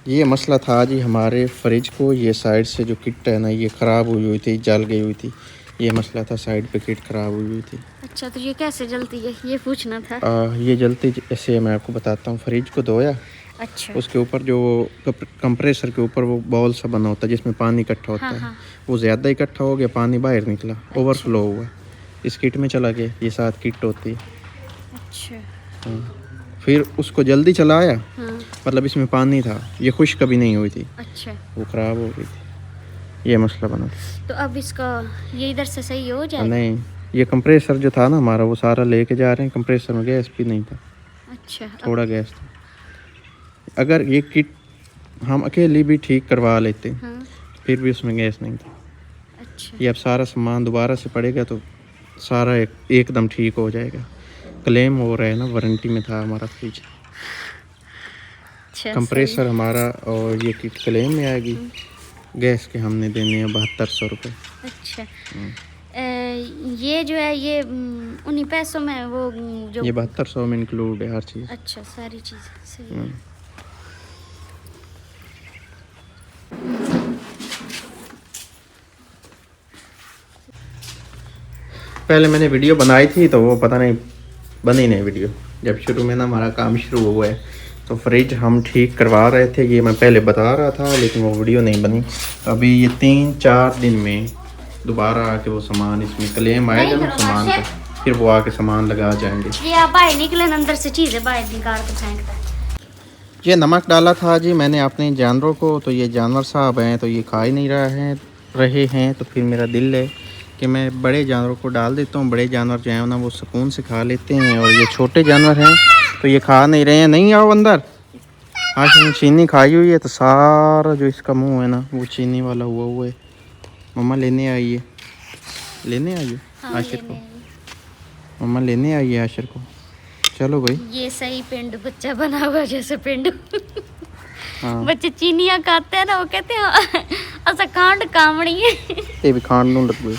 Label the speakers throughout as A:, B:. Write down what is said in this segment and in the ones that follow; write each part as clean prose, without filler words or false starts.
A: ये मसला था जी हमारे फ्रिज को, ये साइड से जो किट है ना ये ख़राब हुई थी, जल गई हुई थी। ये मसला था, साइड पे किट ख़राब हुई थी।
B: अच्छा, तो ये कैसे जलती है ये पूछना था।
A: ये जलती ऐसे, मैं आपको बताता हूँ। फ्रिज को धोया,
B: अच्छा।
A: उसके ऊपर जो कंप्रेसर के ऊपर वो बॉल सा बना होता है जिसमें पानी इकट्ठा होता है। वो ज़्यादा इकट्ठा हो गया, पानी बाहर निकला, ओवरफ्लो हुआ, इस किट में चला गया। ये साथ किट होती है।
B: अच्छा।
A: फिर उसको जल्दी चलाया, मतलब इसमें पानी था, ये खुश्क कभी नहीं हुई थी।
B: अच्छा।
A: वो ख़राब हो गई थी, ये मसला बना था।
B: तो अब इसका ये इधर से सही हो जाएगा?
A: नहीं, ये कंप्रेसर जो था ना हमारा, वो सारा लेके जा रहे हैं। कंप्रेसर में गैस भी नहीं था।
B: अच्छा।
A: थोड़ा गैस था। अगर ये किट हम अकेले भी ठीक करवा लेते, फिर भी उसमें गैस नहीं था।
B: अच्छा।
A: ये अब सारा सामान दोबारा से पड़ेगा तो सारा एकदम ठीक हो जाएगा। क्लेम हो रहा है ना, वारंटी में था हमारा फ्रिज।
B: अच्छा,
A: कंप्रेसर हमारा और ये किट क्लेम में आएगी। गैस के हमने देने हैं 7200 रुपये।
B: अच्छा। ये जो है ये उन्हीं पैसों में वो जो
A: ये 7200 में इंक्लूड है हर चीज़।
B: अच्छा, सारी चीज़ सही है।
A: पहले मैंने वीडियो बनाई थी तो वो पता नहीं बनी नहीं वीडियो। जब शुरू में ना हमारा काम शुरू हुआ है तो फ्रिज हम ठीक करवा रहे थे, ये मैं पहले बता रहा था, लेकिन वो वीडियो नहीं बनी। तो अभी ये 3-4 दिन में दोबारा आके वो सामान, इसमें क्लेम आएगा ना सामान का, फिर वो आके सामान लगा जाएंगे।
B: ये आप बाहर निकले अंदर से चीज़ें बाहर निकाल के फेंकता है।
A: ये नमक डाला था जी मैंने अपने जानवरों को, तो ये जानवर साहब हैं तो ये खा ही नहीं रहे हैं। तो फिर मेरा दिल है कि मैं बड़े जानवरों को डाल देता हूँ। बड़े जानवर जो हैं ना वो सुकून से खा लेते हैं, और ये छोटे जानवर हैं तो ये खा नहीं रहे हैं। नहीं आओ अंदर। आज चीनी खाई हुई है तो सारा जो इसका मुंह है ना वो चीनी वाला हुआ है। मम्मा लेने आई है आशिर को। मम्मा लेने आई है आशिर को। चलो भाई।
B: ये सही पिंड बच्चा बना हुआ जैसे पिंड।
A: हाँ।
B: बच्चे चीनियाँ खाते हैं ना, वो कहते हैं ऐसा खांड कामड़ी है।
A: ये भी खांड नू लग गई।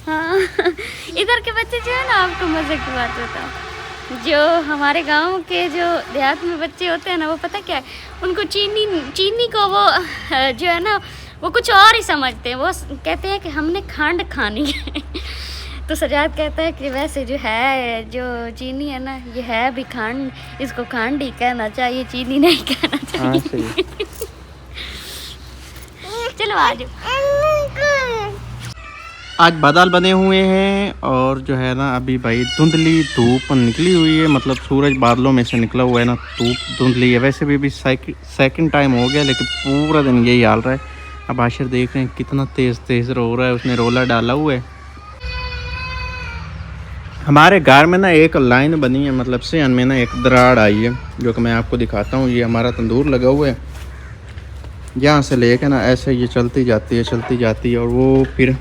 B: हाँ, इधर के बच्चे जो है ना, आपको मजे की बात बताऊं, जो हमारे गांव के जो देहात में बच्चे होते हैं ना, वो पता क्या है, उनको चीनी को वो जो है ना वो कुछ और ही समझते हैं। वो कहते हैं कि हमने खांड खानी है। तो सजाद कहता है कि वैसे जो है जो चीनी है ना, ये है भी खांड, इसको खांड ही कहना चाहिए, चीनी नहीं कहना चाहिए। चलो
A: आज बादल बने हुए हैं और जो है ना अभी भाई धुंधली धूप निकली हुई है। मतलब सूरज बादलों में से निकला हुआ है ना, धूप धुंधली है। वैसे भी सेकंड टाइम हो गया, लेकिन पूरा दिन यही हाल रहा है। अब आशिर देख रहे हैं कितना तेज़ रो रहा है, उसने रोला डाला हुआ है। हमारे घर में ना एक लाइन बनी है, मतलब से में ना एक दरार आई है, जो कि मैं आपको दिखाता हूँ। ये हमारा तंदूर लगा हुआ है, यहाँ से लेके ना ऐसे ये चलती जाती है और वो फिर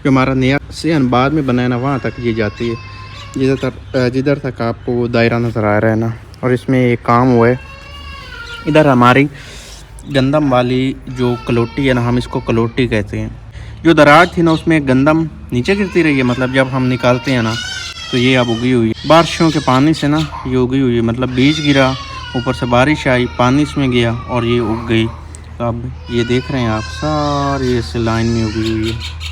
A: जो हमारा नया सेहन बाद में बनाया ना वहाँ तक ये जाती है, जिधर तक आपको दायरा नज़र आ रहा है ना। और इसमें एक काम हुआ है, इधर हमारी गंदम वाली जो कलोटी है ना, हम इसको कलोटी कहते हैं। जो दराज थी ना उसमें गंदम नीचे गिरती रही है, मतलब जब हम निकालते हैं ना तो ये अब उगी हुई है। बारिशों के पानी से ना ये उगी हुई है, मतलब बीज गिरा, ऊपर से बारिश आई, पानी इसमें गया और ये उग गई। तो अब ये देख रहे हैं आप, सारी ऐसे लाइन में उगी हुई है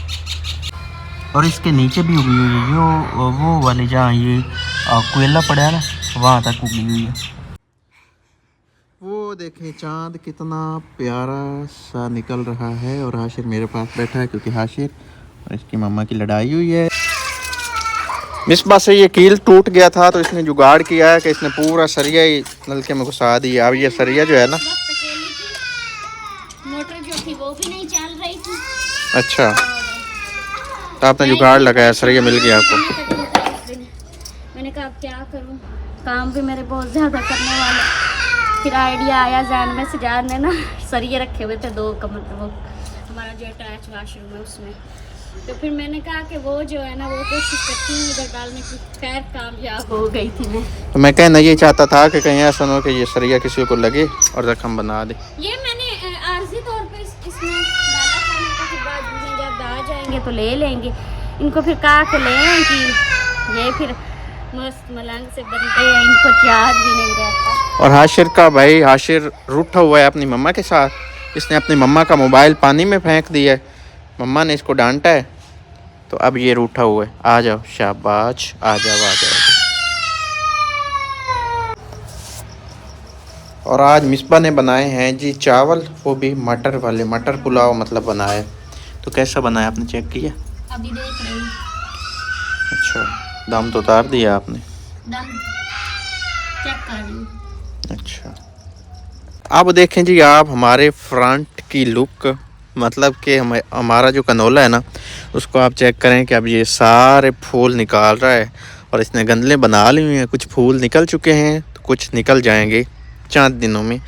A: और इसके नीचे भी उगी हुई है। जो वो वाली जहाँ ये कोयला पड़ा है ना, वहाँ तक उगी हुई है। वो देखें चांद कितना प्यारा सा निकल रहा है। और हाशिर मेरे पास बैठा है, क्योंकि हाशिर और इसकी मम्मा की लड़ाई हुई है। मिसबा से ये कील टूट गया था तो इसने जुगाड़ किया है कि इसने पूरा सरिया ही नलके में घुसा दिया। अब ये सरिया जो है ना,
B: मोटर जो थी वो भी नहीं चल रही थी।
A: अच्छा, तो आपने जुगाड़ लगाया, सरिया मिल गया आपको।
B: मैंने कहा क्या करूं, काम भी मेरे बहुत ज़्यादा करने वाले। फिर आइडिया आया जहन में, सजाद ने ना सरिये रखे हुए थे 2 कमरे, वो हमारा जो अटैच वाशरूम है उसमें। तो फिर मैंने कहा कि वो जो है ना वो कोशिश करती हूँ इधर डालने की, खैर कामयाब हो गई थी मैं।
A: तो मैं कहना ये चाहता था कि कहीं ऐसा ना हो कि ये सरिया किसी को लगे और जख्म बना दे।
B: ये मैंने आर्जी तौर पर इसमें डाला था, मैंने कहा कि बाद में जब आ जाएंगे तो ले लेंगे। इनको फिर कहा कि ले कि ये फिर मस्त मलंग से बनते हैं, इनको याद भी नहीं रहता।
A: और हाशिर का भाई, हाशिर रूठा हुआ है अपनी मम्मा के साथ। इसने अपनी मम्मा का मोबाइल पानी में फेंक दिया है, मम्मा ने इसको डांटा है, तो अब ये रूठा हुआ है। आ जाओ, शाबाश, आ जाओ आ जाओ। और आज मिसबा ने बनाए हैं जी चावल, वो भी मटर वाले, मटर पुलाव मतलब बनाए। तो कैसा बनाया आपने, चेक किया?
B: अभी देख रही हूँ।
A: अच्छा, दम तो उतार दिया आपने?
B: दम चेक कर रही हूँ।
A: अच्छा, अब देखें जी आप हमारे फ्रंट की लुक, मतलब कि हमारा जो कनोला है ना, उसको आप चेक करें कि अब ये सारे फूल निकाल रहा है। और इसने गंदले बना ली हुई हैं, कुछ फूल निकल चुके हैं तो कुछ निकल जाएंगे 4 दिनों में।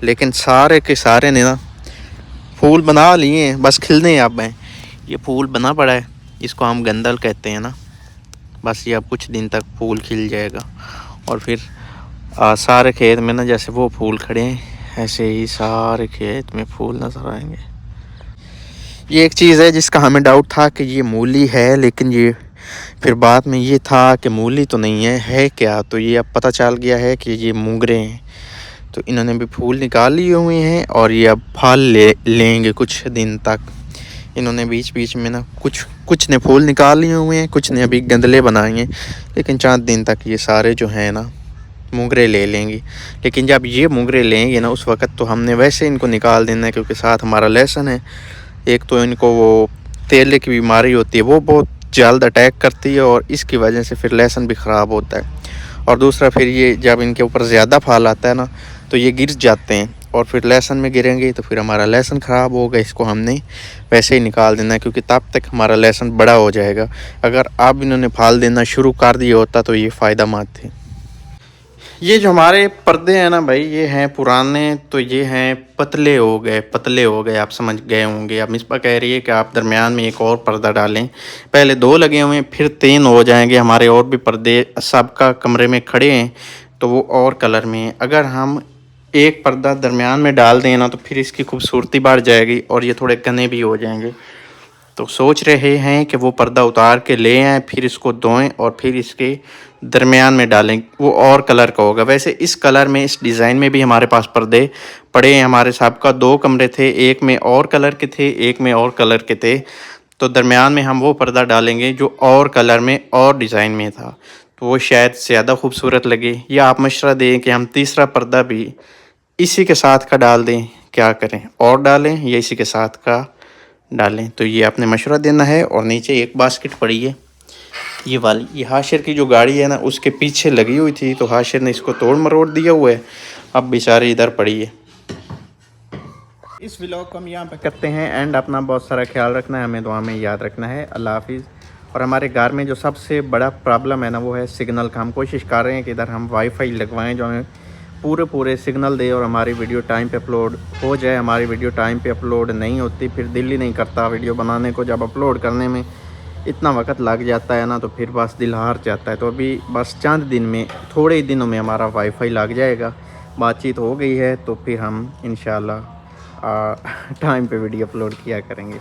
A: लेकिन सारे के सारे ने ना फूल बना लिए हैं, बस खिलने अब हैं। ये फूल बना पड़ा है, इसको हम गंदल कहते हैं ना। बस ये अब कुछ दिन तक फूल खिल जाएगा और फिर सारे खेत में ना जैसे वो फूल खड़े हैं ऐसे ही सारे खेत में फूल नज़र आएंगे। ये एक चीज़ है जिसका हमें डाउट था कि ये मूली है, लेकिन ये फिर बाद में ये था कि मूली तो नहीं है क्या? तो ये अब पता चल गया है कि ये मोगरे हैं। तो इन्होंने भी फूल निकाल लिए हुए हैं और ये अब फल लेंगे कुछ दिन तक। इन्होंने बीच बीच में ना कुछ ने फूल निकाल लिए हुए हैं, कुछ ने अभी गंदले बनाएंगे, लेकिन 4 दिन तक ये सारे जो हैं ना मोगरे ले लेंगी। लेकिन जब ये मोगरे लेंगे ना उस वक़्त तो हमने वैसे इनको निकाल देना है, क्योंकि साथ हमारा लहसुन है। एक तो इनको वो तेले की बीमारी होती है, वो बहुत जल्द अटैक करती है और इसकी वजह से फिर लहसुन भी ख़राब होता है। और दूसरा फिर ये जब इनके ऊपर ज़्यादा फल आता है ना तो ये गिर जाते हैं और फिर लहसुन में गिरेंगे तो फिर हमारा लहसुन ख़राब होगा। इसको हमने वैसे ही निकाल देना है, क्योंकि तब तक हमारा लहसुन बड़ा हो जाएगा। अगर अब इन्होंने फल देना शुरू कर दिया होता तो ये फ़ायदा मंद थे। ये जो हमारे पर्दे हैं ना भाई, ये हैं पुराने, तो ये हैं पतले हो गए, आप समझ गए होंगे। अब मिसबा कह रही है कि आप दरमियान में एक और पर्दा डालें। पहले 2 लगे हुए हैं, फिर 3 हो जाएंगे। हमारे और भी पर्दे सबका कमरे में खड़े हैं तो वो और कलर में हैं। अगर हम एक पर्दा दरमियान में डाल दें ना तो फिर इसकी खूबसूरती बढ़ जाएगी और ये थोड़े घने भी हो जाएंगे। तो सोच रहे हैं कि वो पर्दा उतार के ले आएँ, फिर इसको धोएं और फिर इसके दरमियान में डालें, वो और कलर का होगा। वैसे इस कलर में, इस डिज़ाइन में भी हमारे पास पर्दे पड़े हैं। हमारे साहब का 2 कमरे थे, एक में और कलर के थे, एक में और कलर के थे। तो दरमियान में हम वो पर्दा डालेंगे जो और कलर में और डिज़ाइन में था, तो वो शायद ज़्यादा खूबसूरत लगे। या आप मशवरा दें कि हम तीसरा पर्दा भी इसी के साथ का डाल दें, क्या करें, और डालें या इसी के साथ का डालें? तो ये आपने मशवरा देना है। और नीचे एक बास्केट पड़ी है ये वाली, ये हाशिर की जो गाड़ी है ना उसके पीछे लगी हुई थी, तो हाशिर ने इसको तोड़ मरोड़ दिया हुआ है, अब बेचारी इधर पड़ी है। इस व्लॉग को हम यहाँ पे करते हैं एंड। अपना बहुत सारा ख्याल रखना है, हमें दुआ में याद रखना है। अल्लाह हाफिज़। और हमारे घर में जो सबसे बड़ा प्रॉब्लम है ना वो है सिग्नल का। हम कोशिश कर रहे हैं कि इधर हम वाईफाई लगवाएं जो हमें पूरे सिग्नल दे और हमारी वीडियो टाइम पे अपलोड हो जाए। हमारी वीडियो टाइम पे अपलोड नहीं होती, फिर दिल ही नहीं करता वीडियो बनाने को। जब अपलोड करने में इतना वक्त लग जाता है ना तो फिर बस दिल हार जाता है। तो अभी बस चंद दिन में, थोड़े ही दिनों में हमारा वाईफाई लग जाएगा। बातचीत हो गई है तो फिर हम इंशाल्लाह टाइम पे वीडियो अपलोड किया करेंगे।